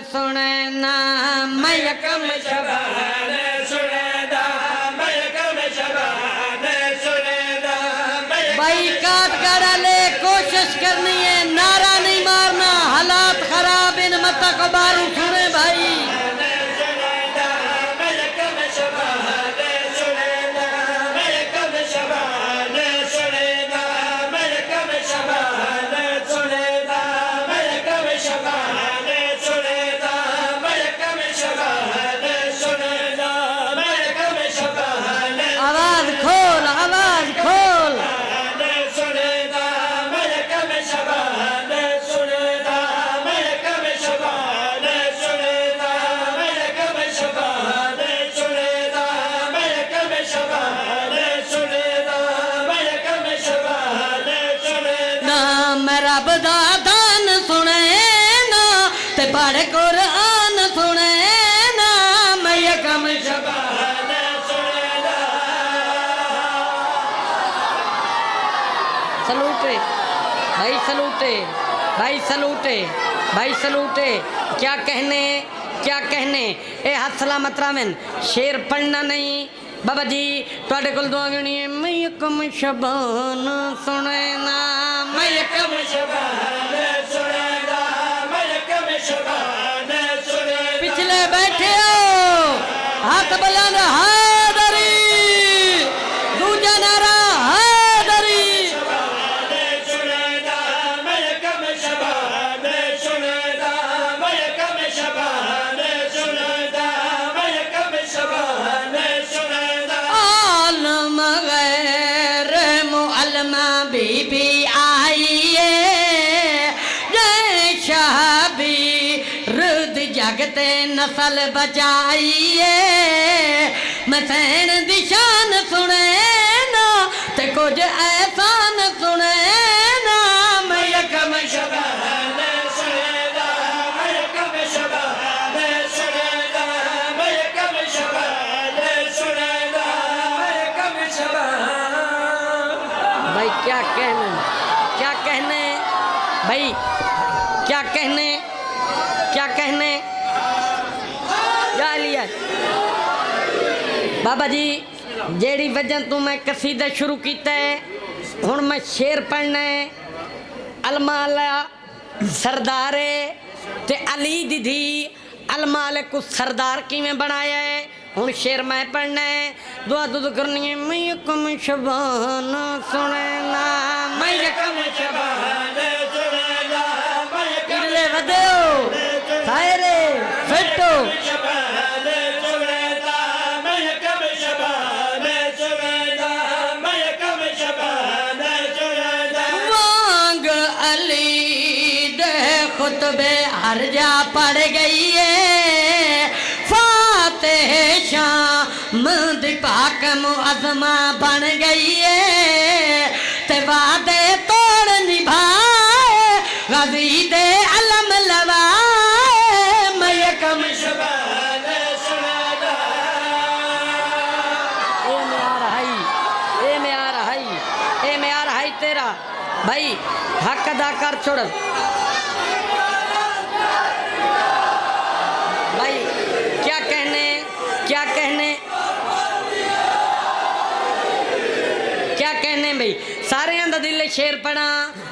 सुने ना मैं यकम शबान सुनेदा मैं यकम शबान सुनेदा भाई काट कर ले कोशिश करनी है नारा नहीं मारना हालात खराब इन मत को बारू सुने भाई रब दा दान सुने ना ते पढ़ कुरान सुने ना मैं यकम शबान सुनेदा सलूटे भाई सलूटे भाई सलूटे भाई सलूटे क्या कहने ए हसला मतरावन शेर पढ़ना नहीं बाबा जी तुहाडे कोल दुआ गिनी है मैं यकम शबान सुने ना मैं यकम शबान सुनेदा मैं यकम शबान सुने पिछले बैठे हो हाथ बुलंद हादरी दूजा नारा हादरी शबान सुनेदा मैं यकम शबान सुनेदा मैं यकम शबान सुनेदा मैं यकम शबान सुनेदा आलम गैर मुअल्लमा बीबी जगते नस्ल बचाइए मसैन दिशान सुने ना ते कुछ एहसान सुने ना मैं यकम शबान सुनेदा मैं यकम शबान सुनेदा मैं यकम शबान सुनेदा मैं यकम शबान भाई क्या कहने भाई क्या कहने क्या लिया बाबा जी जेड़ी वजह तू मैं कसीदा शुरू किया है हुण मैं शेर पढ़ना है अलमाला सरदारे ते अली दीदी अलमाले को सरदार किवें बनाया है हुण शेर मैं पढ़ना है दुआ दुआ करनी है मैं यकम शबान सुने ना मैं यकम शबान सुनेदा मैं यकम वदो सायरे फिटो शबान सुनेदा मैं यकम शबान सुनेदा मैं यकम शबान सुनेदा वांग अली दे खुतबे हर जा पड़ गई है फातिह शाम दी पाक मुअज़्ज़मा बन गई है ते वादे तोड़ निभाए गाज़ी दे अलम लवा तेरा भाई हक अदा कर छोड़ भाई क्या कहने भाई सारे दा दिल शेर पढ़ा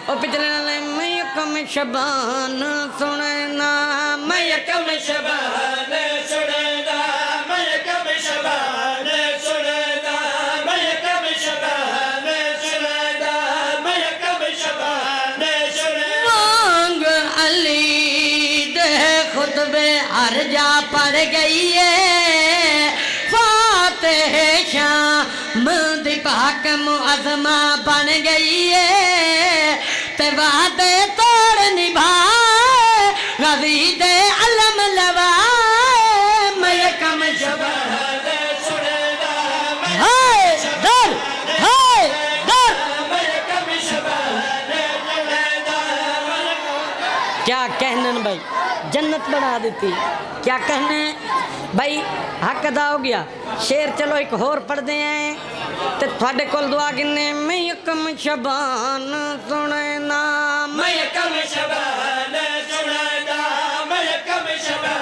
और पिछले मैं यकम शबान सुने ना मैं यकम शबान सुनेदा मैं यकम शबान सुनेदा मैं यकम शबान सुनेदा मैं यकम शबान सुने वांग अली दे खुतबे हर जा पड़ गई है फातिह शाम दी पाक मुअज़्ज़मा बन गई है ते वादे तोड़ निभाए गाज़ी दे अलम लवा मैं यकम शबान सुनेदा हाय दर मैं यकम शबान सुनेदा क्या कहने भाई जन्नत बना देती क्या कहने भाई हक अदा हो गया शेर चलो एक होर पढ़ते हैं ते थोड़े कोल दुआ गिने मैं यकम शबान सुने ना मैं यकम शबान सुने ना मैं यकम शबान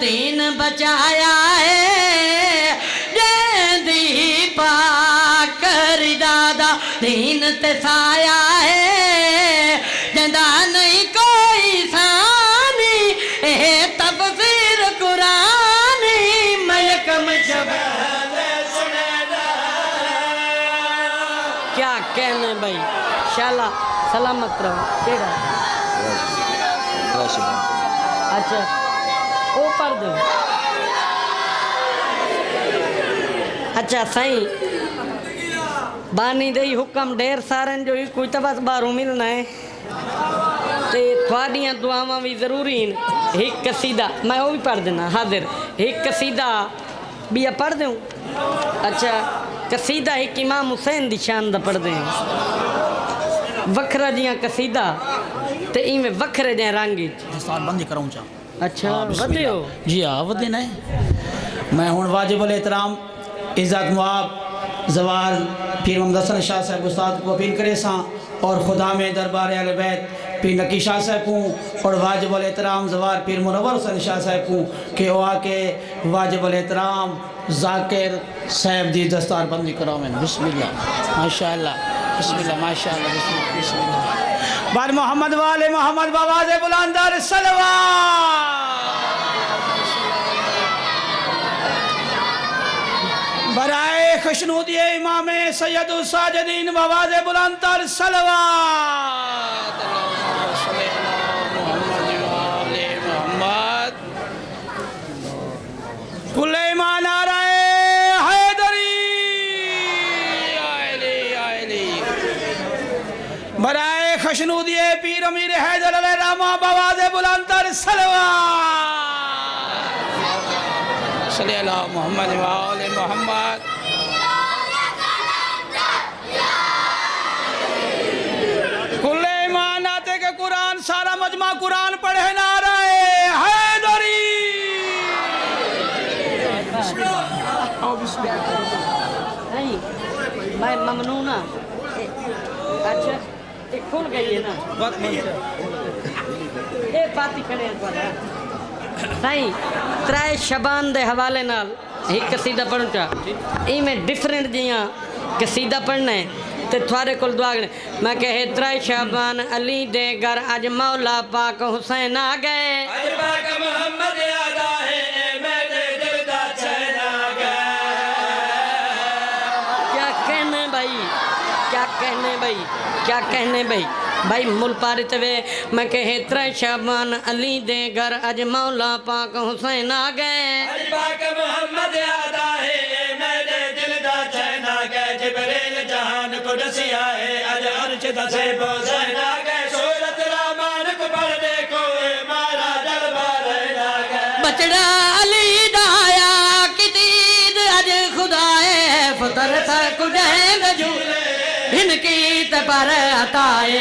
दीन बचाया है जैदी पाक दादा दीन ते साया है जदा नहीं कोई सानी ए तफसीर कुरानी मलकम क्या कहने भाई शाला सलामत रहो केड़ा अच्छा ओ पर दो अच्छा सही बानी दे हुक्म ढेर सारे जो ही कोई तो बस बाहरों मिलना है ते थोड़ियां दुआवां भी जरूरी हैं एक कसीदा मैं वो भी पढ़ देना हाजिर एक कसीदा भी पढ़ दूँ अच्छा कसीदा एक इमाम हुसैन दी शान दा पढ़ दें वखरा जियां कसीदा ते इवें वखरे जे रंग दस्तार बंदी कराऊं चा अच्छा वधे हो जी हाँ वधे ना मैं हूँ वाजिब एहतराम इज़्ज़त मुआब जवाल पीर मोहम्मद हसन शाह साहब उस्ताद को अपील करे सा और खुदा में दरबार अहले बैत पीर नकी शाह साहब को और वाजिब एहतराम जवाल पीर मुनव्वर हुसैन शाह साहब को के वो आके वाजिब एहतराम जाकिर साहब दी दस्तार बंदी कराओ मैंने बिस्मिल्लाह माशाअल्लाह बिस्मिल्लाह माशाअल्लाह बिस्मिल्लाह बाद मोहम्मद वाले मोहम्मद बाबाज़े बुलंदर सलवात बराए खुशनूदिये इमाम सैयदुल साजिदीन बाबाज़े बुलंदर सलवात मोहम्मद कुल्ले ईमान आ रहे हैदरी आयली आयली बराए खुशनूदिये पीर अमीर हैदर अली रामा बाबाज़े बुलंदर सलवात सल्लल्लाहु मोहम्मद वाले मोहम्मद कुल्ले ईमान आते के कुरान सारा मजमा कुरान पढ़े ना रहे हैदरी नहीं मैं ममनूना अच्छा एक खुल गई है ना ये पाती खड़े हैं वाला नहीं त्राए शबान दे हवाले नाल एक कसीदा पढ़ूं चा इमें डिफरेंट जियां कसीदा पढ़ना है ते थोड़े कोल दुआ मैं कहे त्राए शबान अली दे घर आज मौला पाक हुसैन आ गए आज पाक मोहम्मद आदा है मेरे दिल दा चैन आ गए क्या कहने भाई क्या कहने भाई क्या कहने भाई भाई मुल पारित वे मैं कहे त्राए शबान अली दे घर आज मौला पाक हुसैन आ गए आज पाक मोहम्मद आदा है मेरे दिल दा चैन आ गए जिब्रील जहान को दसिया है आज अर्श दसे हुसैन आ गए सूरत रहमान को पढ़ देखो मारा जलवा रहना गए बचड़ा अली दाया कितीद आज खुदाए फतर सा कुजैन झूले इनकी पर अताए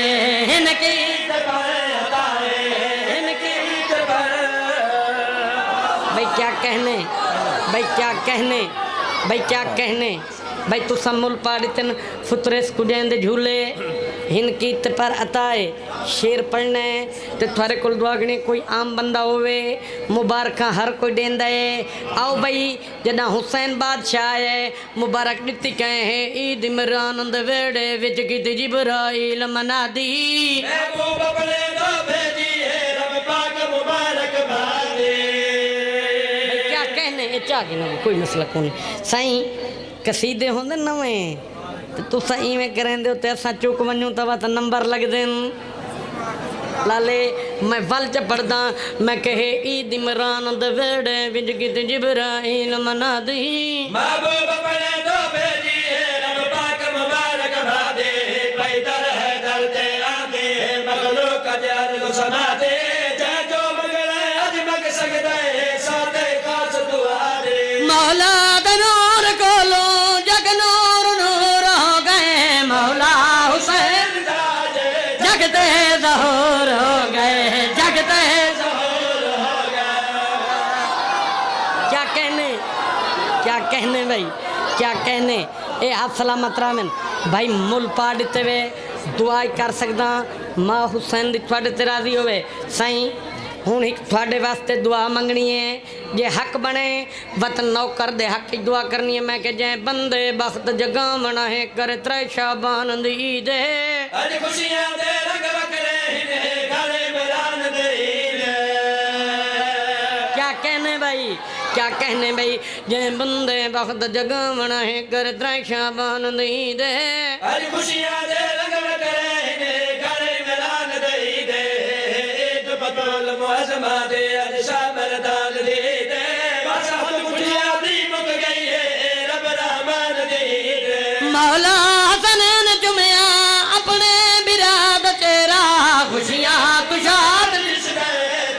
इनकी पर अताए इनकी पर भाई क्या कहने भाई क्या कहने भाई क्या कहने भाई तू सम्मुल पाड़ितन फुतरेस कुजेंदे झूले इनकी पर अताए शेर पढ़ने ते थारे कोल दुआगने कोई आम बंदा होवे मुबारक हर कोई देंदा है आओ भाई जदा हुसैन बादशाह है मुबारक दिती कहे है ईद इमरान दे वेड़े विच कीती जिब्राइल मनादी महबूब अपने दो भेजी है रब पाक मुबारक बादे क्या कहने ए चा के ना कोई मसला कोनी साईं कसीदे होंदे नवें ते तुसा इवें करेंदे हो ते असां चुक वञूं तवा त नंबर लगदे लाले मैं वल च पढ़दा मैं कहे ईद इमरान दे वेड़े विच कीते जिब्राइल मनादी महबूब अपने दो भेजी है रब पाक मुबारक बादे पैदर है दर ते आंदे मखलूक अजर को सुना दे जै जो मंगले अज मंग सकदा है साथे खास दुआ दे मौला दा नूर कोलो जग नूर नूर हो गए मौला हुसैन जगते ज़हूर हो गए जगते ज़हूर हो गए क्या कहने भाई क्या कहने ए आप सलामत रामन भाई मुल पाड़ते वे दुआ कर सकदा माँ हुसैन दी थोड़े ते राजी होवे साईं हुण एक थोड़े वास्ते दुआ मंगनी है जे हक बने वतन नौकर दे हक की दुआ करनी है। मैं के जै बंदे बख्त जगावना है कर त्रै शाबान दी ईद अज खुशियां दे रंग बखरे ने गले मिलान दे ईद। क्या कहने भाई, क्या कहने भाई, जै बंदे बख्त जगावना है कर त्रै शाबान दी ईद अज खुशियां दे रंग बखरे ने गले मिलान दे ईद। ईद बतौल मुअज़्ज़मा दे अज शामरदान दे ईद। बस हद खुशियां दी मुक गई है रब रहमान दे ईद। मौला हसनैन चुमया अपने बिराद चेहरा खुशियां कुशाद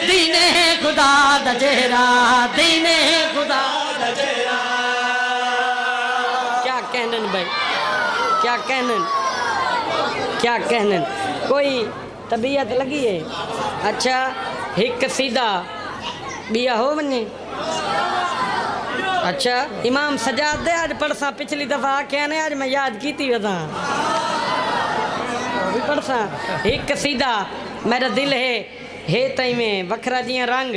दीने खुदा दा चेहरा दीने खुदा दा चेहरा। क्या कहनन भाई, क्या कहनन, क्या कहनन। कोई तबीयत लगी है? अच्छा हिक सीधा बिया हो वने। अच्छा इमाम सजाद दे आज पढ़सा पिछली दफा क्या ने आज मैं याद की थी वदा भी पढ़सा एक सीधा मेरा दिल है तई में वखरा जिया रंग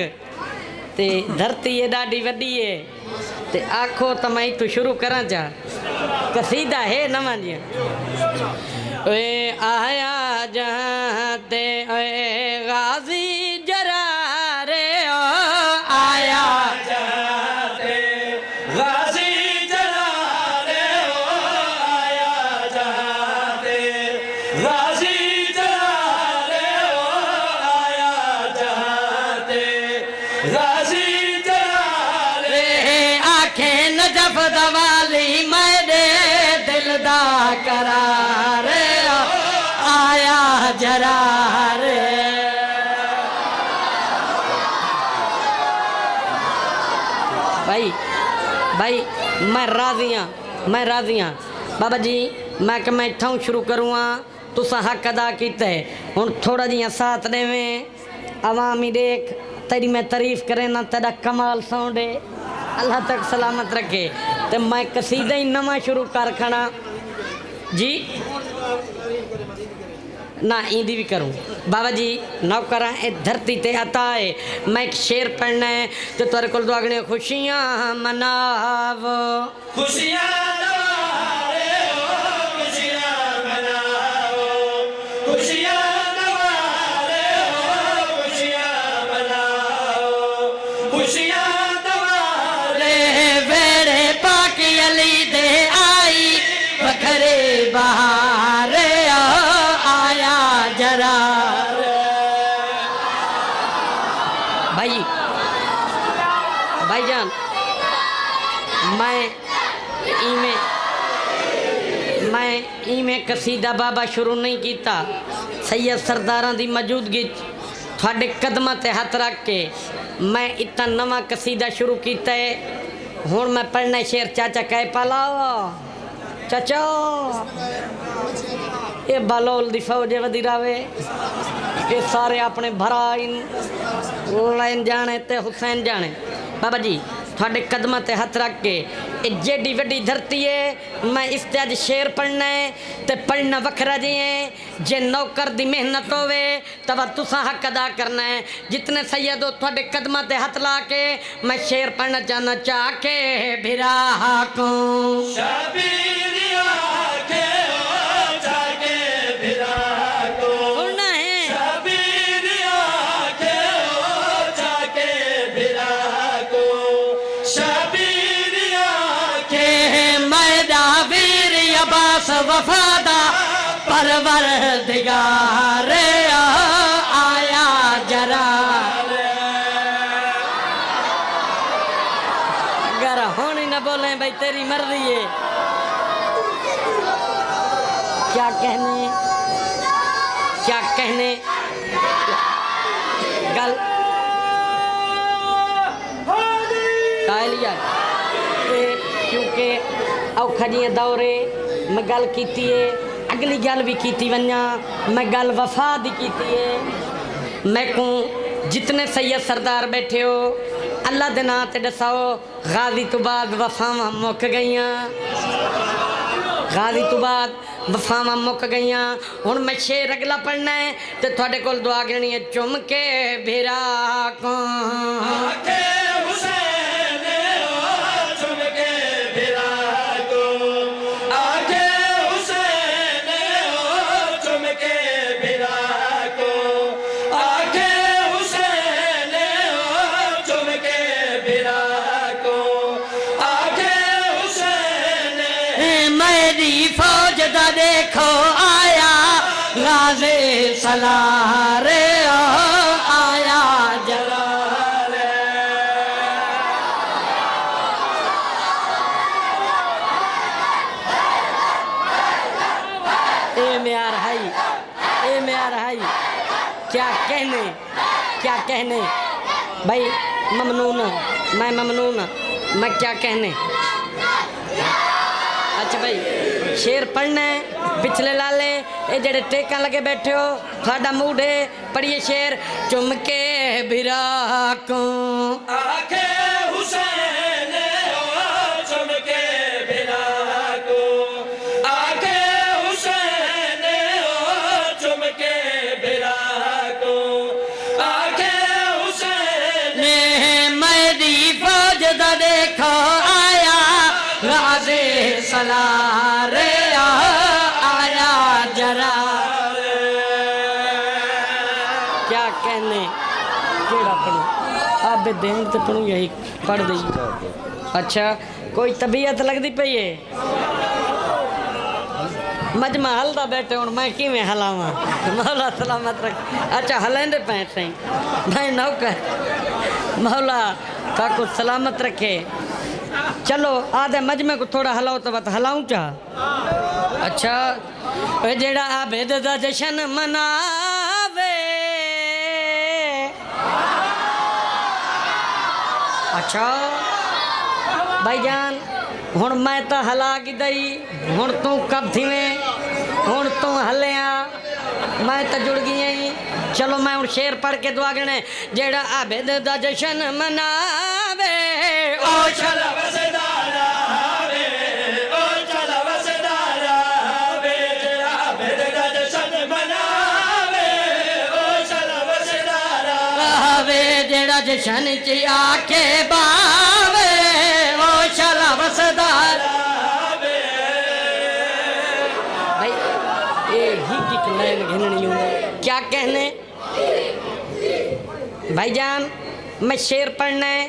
ते धरती है डाडी वडी है ते आखो तो मैं तू शुरू करा चा कसीदा है नवा जिया। ओए आया जाते ओए गाजी जरा रे ओ आया दवाली मेरे दिल दा करार आया जरा रे। भाई भाई मैं राजी हाँ, मैं राजी हाँ बाबा जी। मैं इत्थों शुरू करूँगा तुसा हक अदा किया है हुण थोड़ा जिहा साथ देवें अवामी देख तेरी मैं तारीफ करे ना तेरा कमाल सौंडे अल्लाह तक सलामत रखे। तो मैं कसीदा ही नवा शुरू कर खड़ा जी ना इंदी भी करूँ बाबा जी नौकरा ए धरती ते आता है। मैं एक शेर पढ़ना है तो तेरे को दुआगने खुशियाँ मनावो खुशियाँ बहार आया जरा भाई भाईजान मैं इमें कसीदा बाबा शुरू नहीं किया। सैयद सरदारा की मौजूदगी थोड़े कदम ते हथ रख के मैं इतना नवा कसीदा शुरू किया है। हुण मैं पढ़ना शेर चाचा कह पालाओ चाचा ये बालोल दी फौज वधी रहे ये सारे अपने भरा लैन जाने ते हुसैन जाने। बाबा जी थोड़े कदम ते हथ रख के जेडी वड्डी धरती है मैं इस ते अज शेर पढ़ना है ते पढ़ना वखरा जी है। जे नौकर दी मेहनत होवे तब तुसा हक अदा करना है। जितने सैयद हो थोड़े कदम ते हथ ला के मैं शेर पढ़ना चाहना चाह के भिरा को वफादा परवर दिगार आया जरा। अगर होनी न बोले भाई तेरी मर्जी है। क्या कहने, क्या कहने गल लिया क्योंकि औखा जी दौरे मैं गल की अगली गल भी की वना मैं गल वफा दी की है। मैं को जितने सैयद सरदार बैठे हो अल्लाह के नाम ते दसाओ गाजी तो बाद वफावां मुक गई गाजी तो बाद वफावां मुक गईयां हुण मैं शेर अगला पढ़ना है ते तुहाडे कोल दुआ गिणनी है चुम के भिरा को आके हुसैन ओ चुम के भिरा को आके हुसैन ओ चुम के भिरा को आके हुसैन ओ चुम के भिरा को आके हुसैन मेरी फौज दा देखो आया गाज़े सलारे ओ आया जरा ए मेरा भाई ए मेरा भाई क्या कहने भाई ममनून मैं ममनून मैं क्या कहने अच्छा भाई शेर पढ़ना है पिछले लाले ये जेड़े टेका लगे बैठे हो थोड़ा मूड है पढ़िए शेर चुम के भिरा को आके हुसैन ओ चुम के भिरा को आके हुसैन ओ चुम के भिरा को आके हुसैन ने मेरी फौज दा देखो आया गाज़े सलारे आया जरा क्या कहने केड़ा पढ़ो आप देन तो पढ़ू यही पढ़ दी अच्छा कोई तबीयत लगती पई है मजमा हलदा बैठे हूँ मैं किवें हलावां मौला सलामत रख अच्छा हलेंदे पे सही मैं नौकर मौला काको सलामत रखे चलो आधे मजमे को थोड़ा हलाओ तो बत हलाऊं चाह अच्छा ओए जेड़ा आबेद दा जशन मनावे अच्छा भाईजान हुण मैं तो हला की दई हुण तू कब थीवें हुण तू हलिया मैं तो जुड़ गई आई चलो मैं हुण शेर पढ़ के दुआ गिणे जेड़ा आबेद दा जशन मनावे ओ चला वसदारा वे ओ चला वसदारा वे तेरा बेद दा जशन मनावे ओ चला वसदारा वे जेड़ा जशन च आके बावे ओ चला वसदार भाई ये ही की लाइन घिननी क्या कहने भाईजान मैं शेर पढ़ना है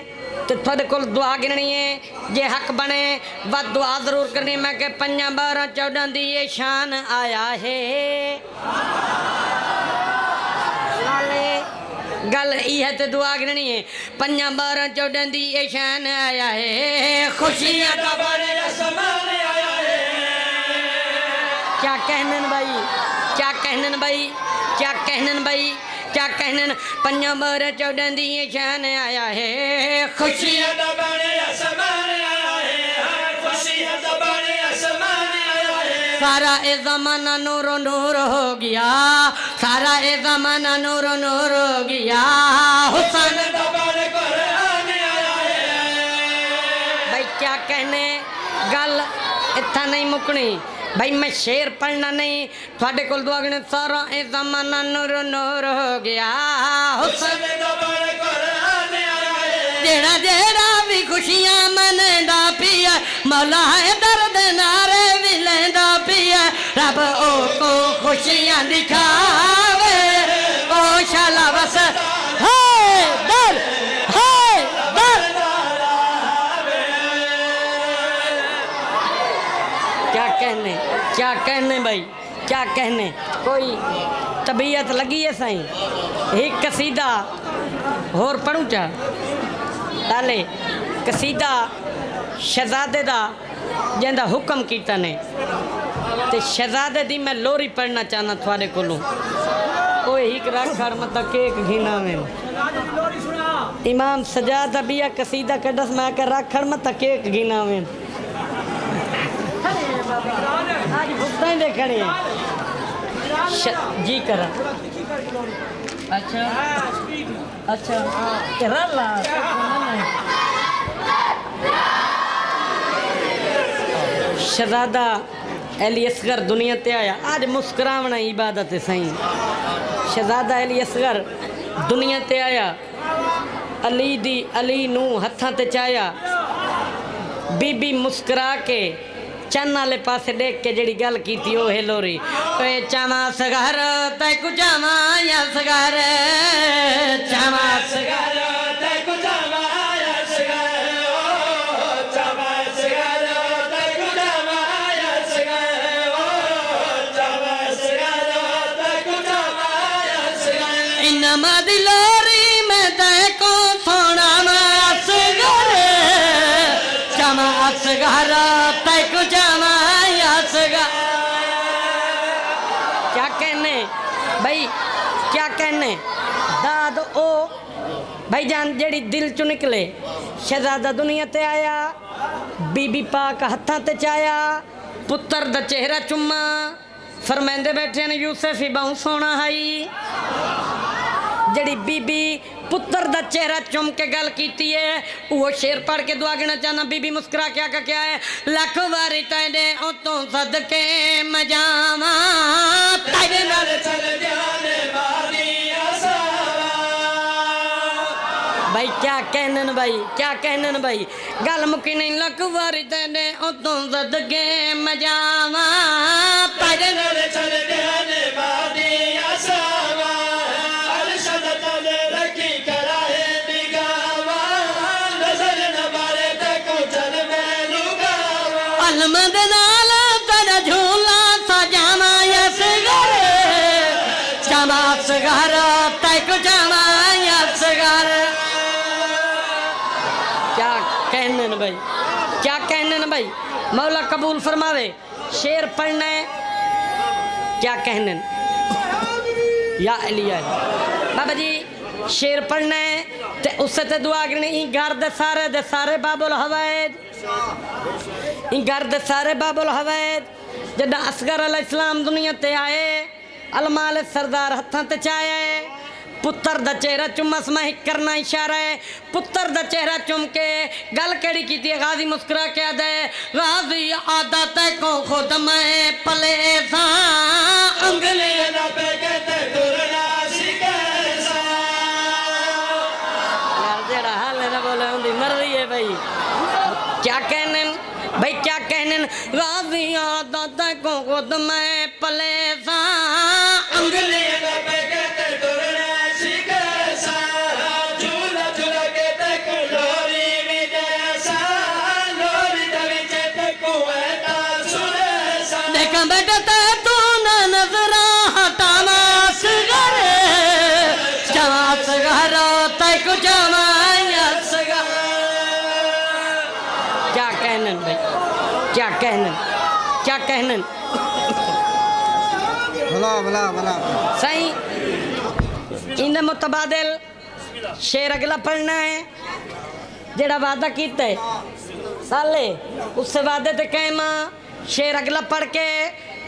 तो थोड़े को दुआ गिननी है जे हक बने व दुआ जरूर करनी मैं के 5 12 14 दी ये शान आया है लाले गल ये तो दुआ गिननी है 5 12 14 दी ये शान आया है खुशियां दा बड़े आसमान आया है क्या कहने भाई क्या कहने भाई क्या कहने भाई क्या कहने 5 12 14 दी ये शान आया है खुशियां दा बड़े आसमान आया है खुशियां दा बड़े आसमान आया है सारा ए जमाना नूरो नूर हो गया सारा ए जमाना नूरो नूर हो गया हुसैन दा बड़े कुरान आया है भाई क्या कहने गल इतना नहीं मुकनी भाई मैं शेर पढ़ना नहीं थोड़े को दुआ गिने सारा ए जमाना नूरो नूर हो गया हुसैन दा बड़े कुरान आया है जेड़ा जेड़ा भी खुशियां मनदा पिया मौला है दर्द नारे भी लेंदा पिया रब ओ को खुशियां दिखावे ओ शाला बस है दर क्या कहने भाई क्या कहने कोई तबीयत लगी है साईं एक कसीदा होर पढ़ूं चा ताले कसीदा शहजादे दा जिंदा हुक्म कीता ने ते शहजादे दी मैं लोरी पढ़ना चाहना थोड़े कोलों ओए एक राखड़ मत केक घिना में इमाम सजाद अबिया कसीदा कदस मैं कर राखड़ मत केक घिना में आज भुगतान ही देखने जी करा अच्छा अच्छा रला शहजादा अली असगर दुनिया ते आया आज मुस्कुरावना इबादत है सही शहजादा अली असगर दुनिया ते आया अली नू हथा ते चाया बीबी मुस्कुरा के चन्न वाले पासे देख के जड़ी गल की ओ है लोरी चावा सगर तैकू जावा या सगर चावा सगर तैकू जावा या सगर ओ चावा सगर तैकू जावा या सगर ओ चावा सगर तैकू जावा या सगर इनमा दिलोरी में तैको सोना असगर चावा असगर तैकू जावा या सगर क्या कहने भाई क्या कहने दाद ओ भाई जान जेड़ी दिल चो निकले शहजादा दुनिया ते आया बीबी पाक हत्थां ते चाया पुत्र दा चेहरा चुम्मा फरमांदे बैठे ने यूसुफ ही बहु सोना हाई जड़ी बीबी पुत्र दा चेहरा चुम के गल कीती है वो शेर पढ़ के दुआ गिना चाहना बीबी मुस्कुरा क्या है लख वारी तेरे उतों सदके मजावा तेरे नाल चल जाने वाली आसावा भाई क्या कहनन भाई गल मुकी नहीं लख वारी तेरे उतों सदके मजावा तेरे नाल चल जाने वाली आसावा अरशद तले रखी कराए निगावा नजर न मारे तको चल मैनू गावा अलमद नाल तेरा झूला सजावा असगर चावा असगर तैको चावा असगर क्या कहने भाई मौला कबूल फरमावे शेर पढ़ना है क्या कहने या अली बाबा जी शेर पढ़ना है ते उससे ते दुआ करनी घर दे सारे बाबुल हवैद घर दे सारे बाबुल हवैद जदा असगर अलैहिस्सलाम दुनिया ते आए अलमाल सरदार हत्थां ते चाया पुत्र दा चेहरा चुम्मा समाही करना इशारा है पुत्र दा चेहरा चुम के गल केड़ी की गाजी मुस्कुरा के आदे गाजी आदत को खुद मैं पले सा अंगले ना पे कहते तुरना सिकैसा यार जेड़ा हाल है ना बोले उनकी मर्जी है भाई क्या कहने गाजी आदत को खुद मैं पले सा अंगले ना पे कहते तुरना सिकैसा झूला झूला के तक लोरी भी जैसा लोरी तभी चेते को ऐता सुरेसा देखा बेटा तू ना नजरा हटावा असगर चावा असगर तैको चावा असगर क्या कहने भाई क्या कहने भला सही इन मुतबादिल शेर अगला पढ़ना है जेड़ा वादा कीता है साले उससे वादे ते कहमा शेर अगला पढ़ के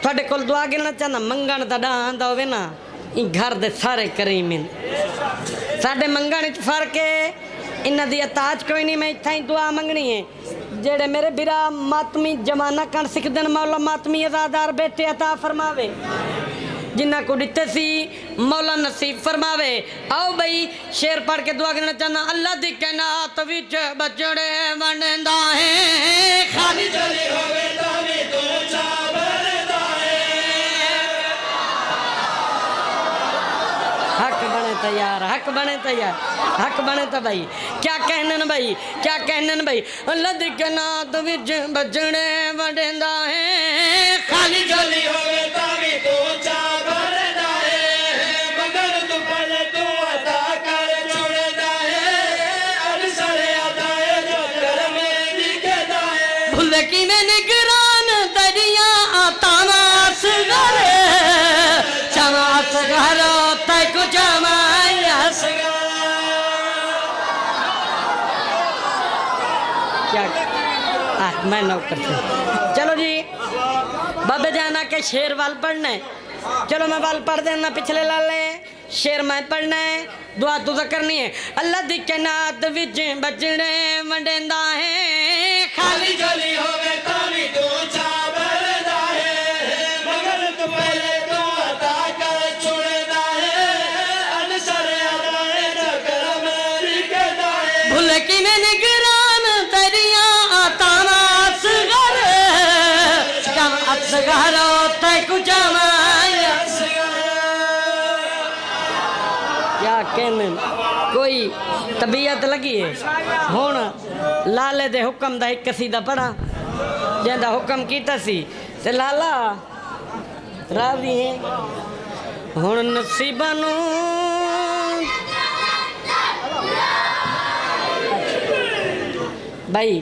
थोड़े कोल दुआ गिनना चाहना मंगण दा डांदा होवे ना इन घर दे सारे करीम इन साडे मंगण च फर्क है इन्हां दी अताज कोई नहीं मैं इत्थां ही दुआ मंगनी है जेड़े मेरे बिरा मातमी जमाना कण सिखदे न मौला मातमी आजादार बेटे अता फरमावे जिन्ना को दिते सी मौला नसीब फरमावे आओ भाई शेर पढ़ के दुआ करना चाहना अल्लाह दी कैनात विच बचड़े वंडदा है खाली चली होवे तावी तू चावरदा है हक बने तो भाई क्या कहने भाई अल्लाह दी कैनात विच बचड़े वंडदा है खाली चली होवे तावी तू चावरदा है मगर तू पले तू अता कर छोड़दा है अरसरे आता है जो कर में लिखदा है भूले कि मैं निगरान दरिया तावा असगर चावा असगर तैको चावा असगर क्या मैं नौकर से चलो जी बाबे जाना के शेर वाल पढ़ना है चलो मैं वाल पढ़ देना पिछले लाले शेर मैं पढ़ना है दुआ तुझा करनी है अल्लाह दी कैनात विच बचड़े वंडेंदा है खाली चली होवे तावी तू चावरदा है कहने कोई तबीयत लगी है हुण लाले दे हुक्म दा एक कसीदा पढ़ा जिंदा हुक्म कीता सी ते लाला राजी है हुण नसीबां नूं भाई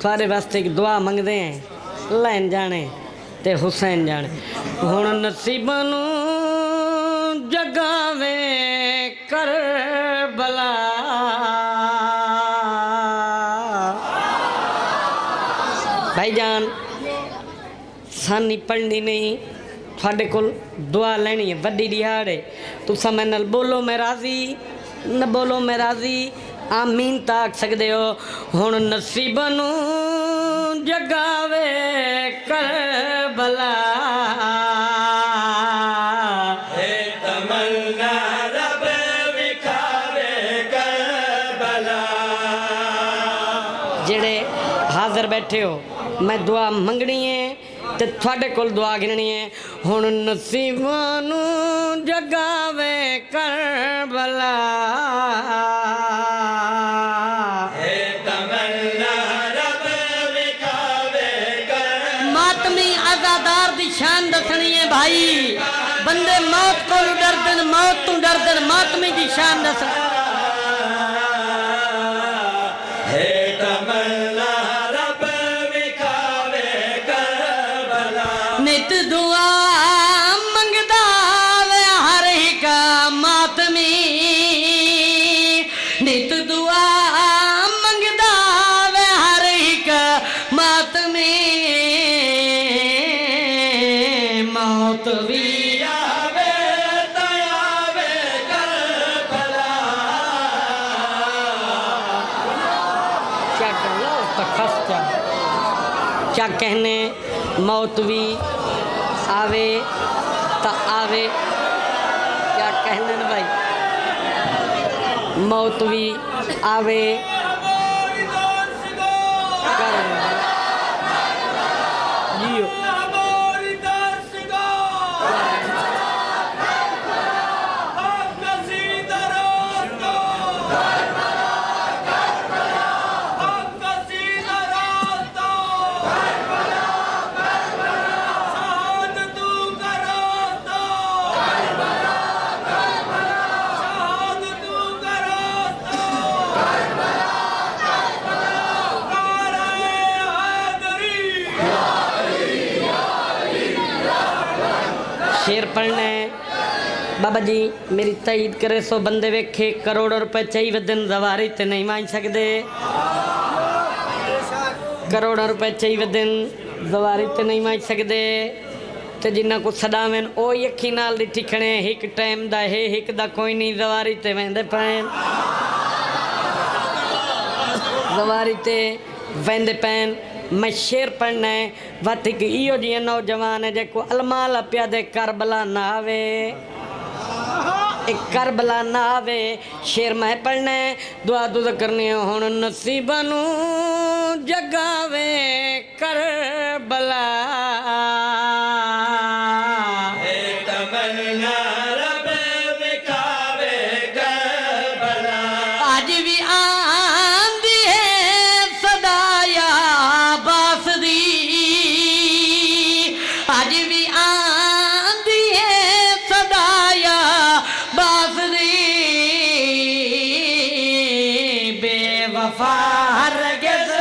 थोड़े वास्ते एक दुआ मंगते हैं लैन जाने ते हुसैन जाने हुण नसीबां नूं जगावे करबला भाईजान सानी पढ़नी नहीं थोड़े को दुआ लेनी है वड्डी दिहाड़ है तुसा मैं नल बोलो मैं राजी न बोलो मैं राजी आमीन ताक सकते हो हुण नसीबां नूं जगावे करबला तमन्ना रब विखावे करबला जेड़े हाजिर बैठे हो मैं दुआ मंगनी है ते थोड़े कोल दुआ गिननी है हुण नसीबां नूं जगावे करबला तमन्ना रब विखावे करबला मातमी आजादार दी शान दसनी है भाई बंदे मौत को डरदन मौत तू डरदन मातमी दी शान दस तमन्ना रब विखावे करबला नित दुआ मंगदा वे हर एक मातमी नित दुआ मंगदा वे हर एक मातमी मौत भी आवे तयावे करबला क्या कहना तखस क्या कहने मौत भी आवे ता आवे क्या कहने न भाई मौत भी आवे जियो शेर पढ़ना है बाबा जी मेरी तईद करे सो बंदे वेखे करोड़ों रुपए चाहिए दिन जवारी ते नहीं मांग सकते करोड़ों रुपए चाहिए दिन जवारी ते नहीं मांग सकते ते जिन्ना को सदावें ओ अखी नाल दिठी खणे एक टाइम दा है एक दा कोई नहीं जवारी ते वेंदे पैन जवारी ते वेंदे पैन मैं शेर पढ़ना है वत एक इो जी नौजवान है जेको अलमाल पिया दे करबला ना आवे एक करबला ना आवे शेर मैं पढ़ना है दुआ दुआ करनी है हुण नसीबां नूं जगावे करबला तमन्ना रब विखावे करबला आज भी आंदी है सदाया बास दी आज भी आंदी है सदाया बास दी बेवफा हरगिज़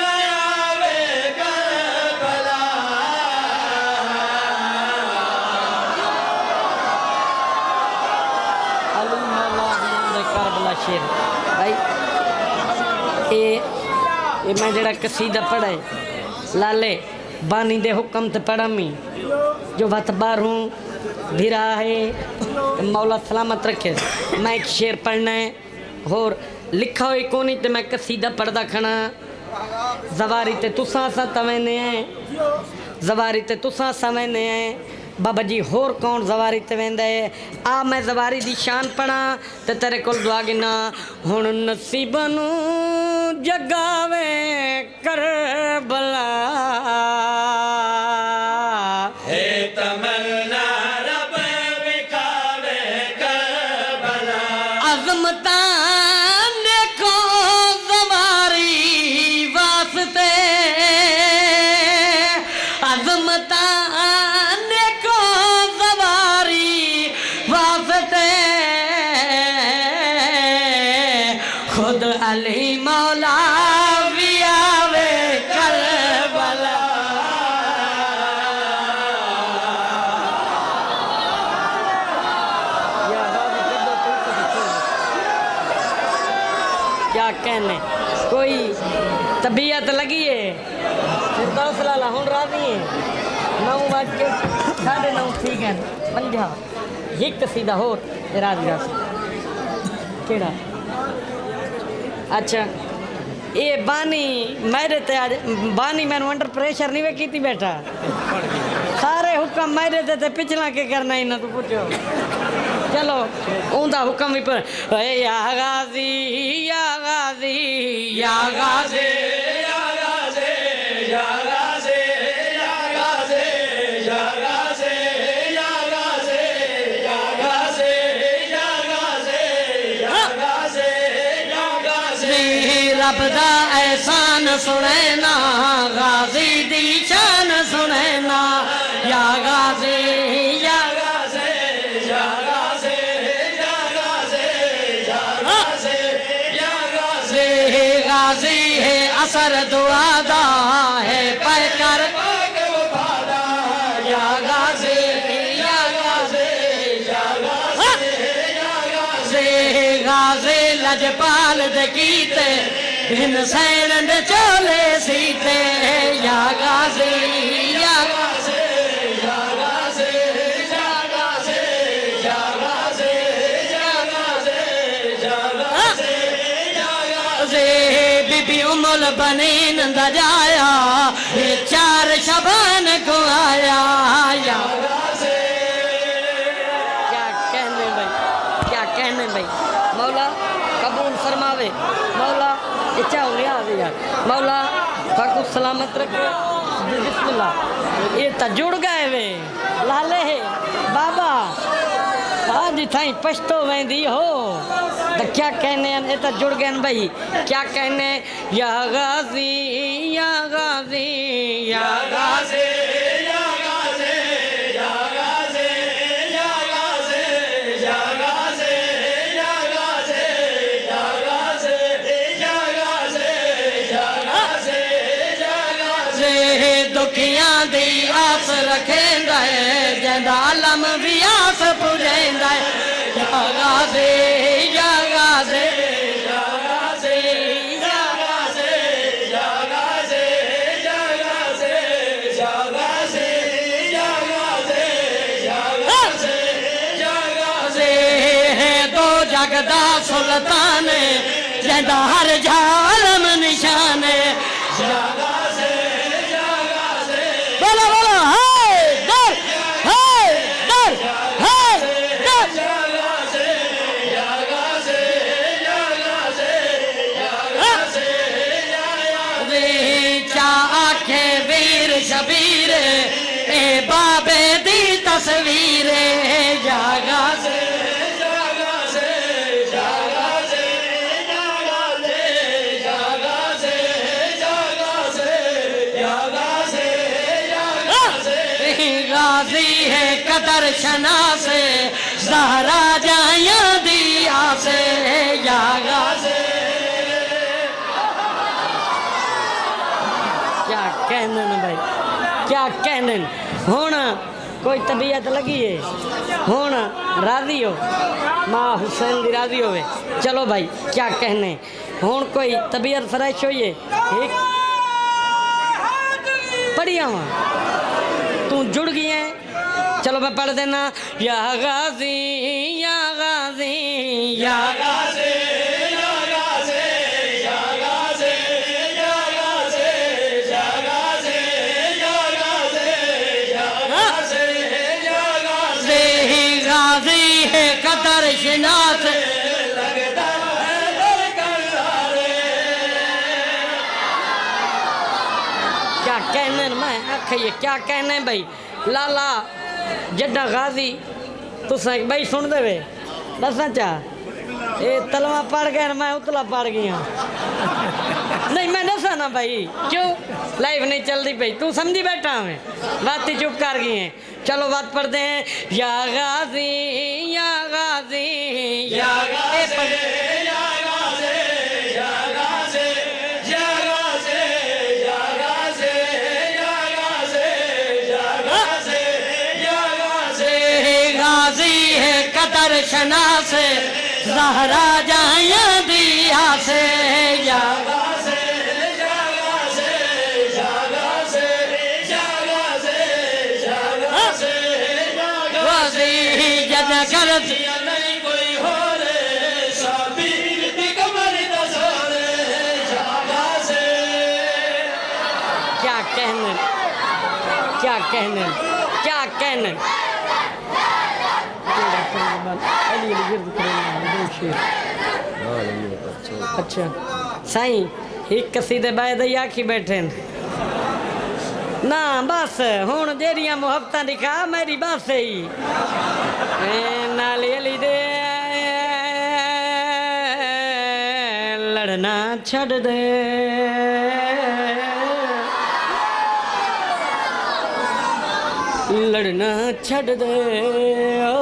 आवे करबला अली मौला दे करबला शेर भाई ये मैं जड़ा कसीदा पढ़े लाले बानी दे हुक्म ते पढ़ा मी जो वत बारू भिरा है मौला सलामत रखे मैं एक शेर पढ़ना है होर लिखा हुई कोनी ते मैं कसीदा पढ़दा खना जवारी ते तुसा सा तवेने हैं जवारी ते तुसा समझने हैं बाबा जी होर कौन जवारी ते वेंदा है आ मैं जवारी दी शान पढ़ा ते तेरे कोल दुआ गिना हुण नसीबां नूं जगावे करबला तमन्ना रब विखावे करबला अजमता देखो सवारी वास्ते अजमता देखो सवारी वास्ते खुद अली मौला भी आवे करबला क्या कहने कोई तबीयत लगी है फिर 10 लाला हूँ राजी है 9 बज के 9:30 ठीक है 50 एक सीधा हो राजी केड़ा अच्छा ये बानी मेरे ते आज बानी मैंने अंडर प्रेशर नहीं वे की बैठा सारे हुक्म मेरे ते पिछला के करना ही ना तू पूछो चलो उनका हुक्म भी पर या गाजी या गाजी या गाजी या गाज़े या गाज़े या गाज़े या गाज़े या गाज़े या गाज़े या गाज़े या गाज़े या गाज़े रब दा एहसान सुने ना गाजी दी शान सुने ना या गाजी या गाज़े या गाज़े या गाज़े या गाज़े या गाज़े गाजी है असर दुआ दा है पैकर पाक वफादा या गाजी या गाजी या गाज़े या गाज़े गाजी लजपाल दे कीते इन सैन दे चोले सीते या गाजी या गाज़े या गाज़े या गाज़े या गाज़े या गाज़े या गाज़े या गाज़े बीबी उमुल बनीन दजाया ये 4 शबान को आया या क्या कहने भाई क्या कहने भाई मौला कबूल फरमावे मौला इच्छा हो गया यार मौला फाकू सलामत रखे बिस्मिल्लाह ये तो जुड़ गए वे लाले है बाबा आज थाई पछतो वेंदी हो तो क्या कहने ये तो जुड़ गए भाई क्या कहने या गाजी या गाजी या गाजी या गाज़े या गाज़े या गाज़े या गाज़े या गाज़े या गाज़े या गाज़े या गाज़े या गाज़े दुखियां दी आस रखेंदा है जंदा आलम भी आस पुजेंदा है या गाजी या गाजी या गाज़े या गाज़े या गाज़े या गाज़े या गाज़े या गाज़े या गाज़े या गाज़े दो जगदा सुल्तान जंदा हर जालम निशान या गाज़े या गाज़े बोलो बोलो हाय दर हाय दर हाय दर या गाज़े या गाज़े या गाज़े या गाज़े या वे चा आखे वीर शबीर ए बाबे दी तस्वीर या गाज़े या गाज़े या गाज़े या गाज़े या गाज़े या गाज़े या गाज़े या गाज़े गाजी है कदर शनास ज़हरा जाया दिया से या गाज़े क्या कहने न भाई क्या कहने हुण कोई तबीयत लगी है हुण राजी हो माँ हुसैन दी राजी होवे चलो भाई क्या कहने हुण कोई तबीयत फ्रेश होई है एक पढ़िया वहाँ तू जुड़ गई है चलो मैं पढ़ देना या गाजी या गाजी या गाज़े या गाज़े या गाज़े या गाज़े या गाज़े या गाज़े या गाज़े या गाज़े गाजी है कदर शिनास लगता है दिल करारे क्या कहने मैं आखिए क्या कहने भाई लाला जड्डा गाजी तुसा भाई सुन दे दसा चा ये तलवा पड़ गया मैं उतला पड़ गया नहीं मैं दसा ना भाई क्यों लाइफ नहीं चल रही भाई तू समझी बैठा हमें बात ही चुप कर गई है चलो बात पढ़ते हैं या गाजी या गाजी या गाज़ी या गाज़ी या गाज़ी या गाज़ी या गाज़ी या गाज़ी या गाज़ी या गाज़ी गाजी है कदर शनास ज़हरा जाया दिया से या गाज़ी या गाज़ी या गाज़ी या गाज़ी या गाज़ी या गाजी जद करत या नहीं कोई हो रे शाबीर दी कमर दसोरे या गाज़ी क्या कहने क्या कहने क्या कहने अच्छा साईं एक कसीदे बाद ही आखी बैठे ना बस हुण जेरिया मुहब्बतां दिखा मेरी बस ही नाली अली दे लड़ना छड़ दे लड़ना छड़ दे ओ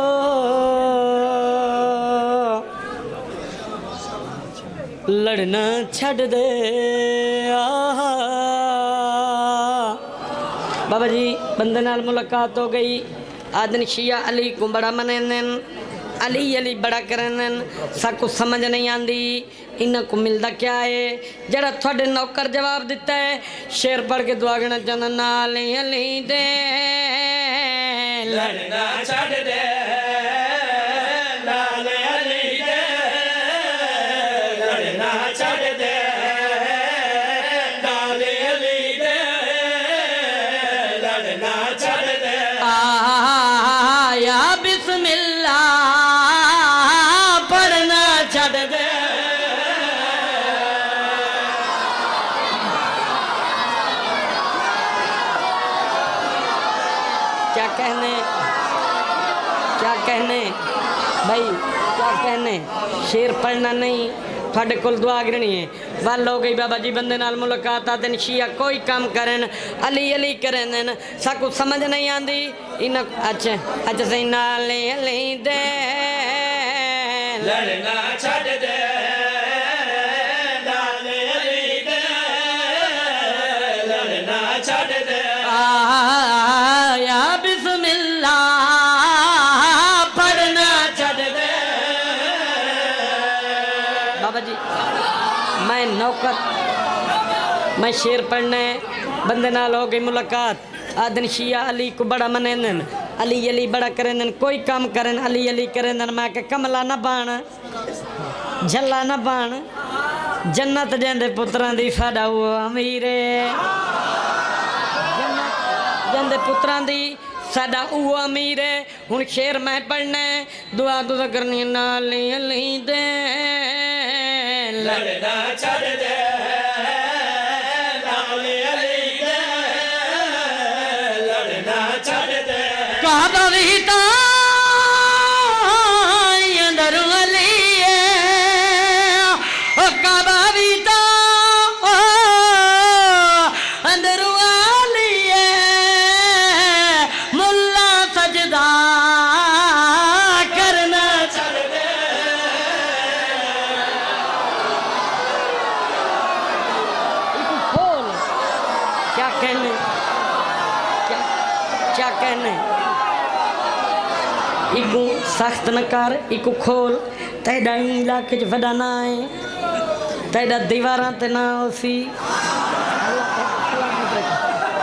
लड़ना छड़ दे बाबा जी बंदे नाल मुलाकात हो गई आदन शिया अली को बड़ा मनेन अली अली बड़ा करन साकू समझ नहीं आंदी इन्हां को मिलदा क्या है जड़ा थोड़े नौकर जवाब दिता है शेर पढ़ के दुआ गना चाहना नाल अली दे लड़ना छड़ दे नाल अली दे लड़ना छड़ दे नाल अली दे लड़ना छड़ दे आया बिस्मिल्लाह पढ़ना छड़ दे क्या कहने भाई क्या कहने शेर पढ़ना नहीं थोड़े कोल दुआ गिरनी है वल हो गई बाबा जी बंदे नाल मुलाकात आते शिया कोई काम करन अली अली करन साकू समझ नहीं आंदी इन अच्छा अच्छा सही नाल अली दे लड़ना छड़ दे नाल अली दे लड़ना छड़ दे आया बिस्मिल्लाह पढ़ना छड़ दे बाबा जी मैं नौकर मैं शेर पढ़ना है बंदे नाल हो गई मुलाकात आदन शिया अली को बड़ा मनेन अली अली बड़ा करें कोई काम करें अली अली करें मैं के कमला न बाण झल्ला न बाण जन्नत जेंदे पुत्रां दी साडा वो अमीर जंदे पुत्रां दी साडा वो अमीर है हुण शेर मैं पढ़ना है दुआ दुआ करनी नाल अली दे लड़ना छड़ दे नाल अली दे लड़ना छड़ दे काबा भी ता अंदर अली है ओ काबा भी ता अंदर अली है मुल्ला सजदा करना छड़ दे खोल क्या कहने क्या क्या कहने इको सख्त न कर इको खोल तेरा इलाके च वड़ा ना है तेरा दीवारां ते ना होसी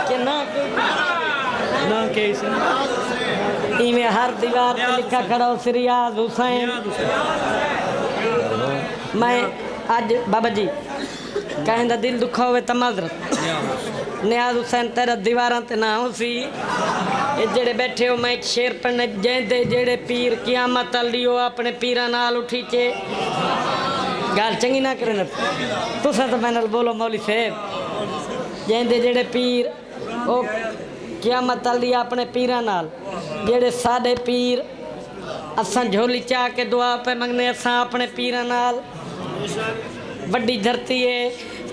के ना के इवें हर दीवार पे लिखा खड़ा हो रियाज हुसैन मैं आज बाबा जी कहें दा दिल दुखा होवे त माजरत नियाज हुसैन तेरा दीवारां ते ना होसी ये जेड़े बैठे हो मैं एक शेर पढ़ने जेंदे जेड़े पीर कियामत अली हो अपने पीरा नाल उठी चे गाल चंगी ना करें तुसा तो मैनल बोलो मौली साहब जेंदे जेड़े पीर ओ कियामत अली अपने पीरा नाल जेड़े साडे पीर असां झोली चाह के दुआ पे मंगने असां अपने पीर नाल वड्डी धरती है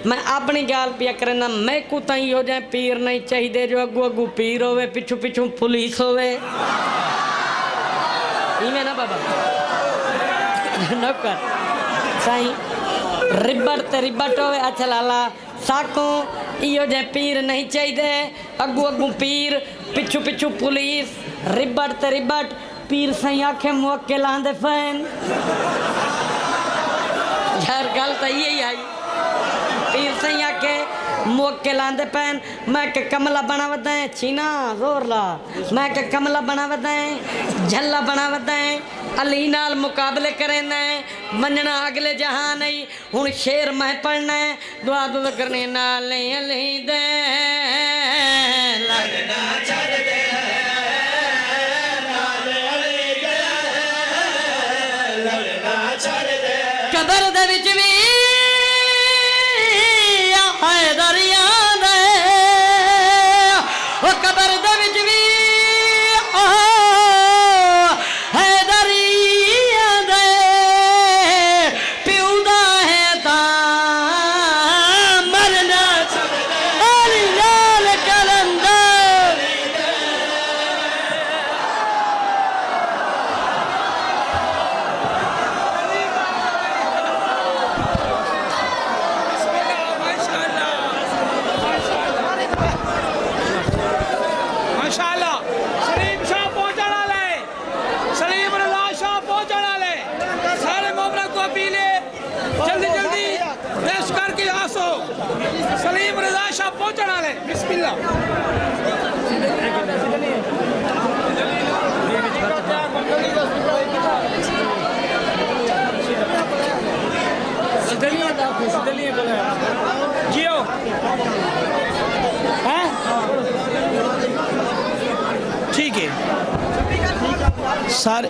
मैं अपनी गाल पिया करना मैं को ताई हो जाए पीर नहीं चाहिए जो अगू अगू पीर होवे पिछू पिछू पुलिस होवे इवें ना बाबा नौकर साईं रिबट ते रिबट होवे अच्छा लाला साको इो जे पीर नहीं चाहिए अगू अगू पीर पिछू पिछू पुलिस रिबट ते रिबट पीर साईं आखे मुवक्किल आंदे फैन यार गल तो यही आई पीर साईं आखे मुवक्किल आंदे पैन मैं के कमला बना वदाएं छीना जोर ला मैं के कमला बना वदाएं झल्ला बना वदाएं अली नाल मुकाबले करें मनना अगले जहां नहीं हुन शेर मैं पढ़ना है दुआ दुआ करने नाल नहीं अली दे लगना छड़ दे नाल अली दे लगना छड़ दे कबर दे विच भी हैदरिया दे ओ कबर दे विच भी हैदरिया दे पिउदा है ता मरना अली लाल कलंदर माशाअल्लाह सलीम शाह पहुंचने वाले सलीम रज़ा शाह पहुंचने वाले सारे मोमना को अपील है जल्दी जल्दी पेश करके आसो सलीम रज़ा शाह पहुंचने वाले बिस्मिल्लाह जियो हैं ठीक है सारे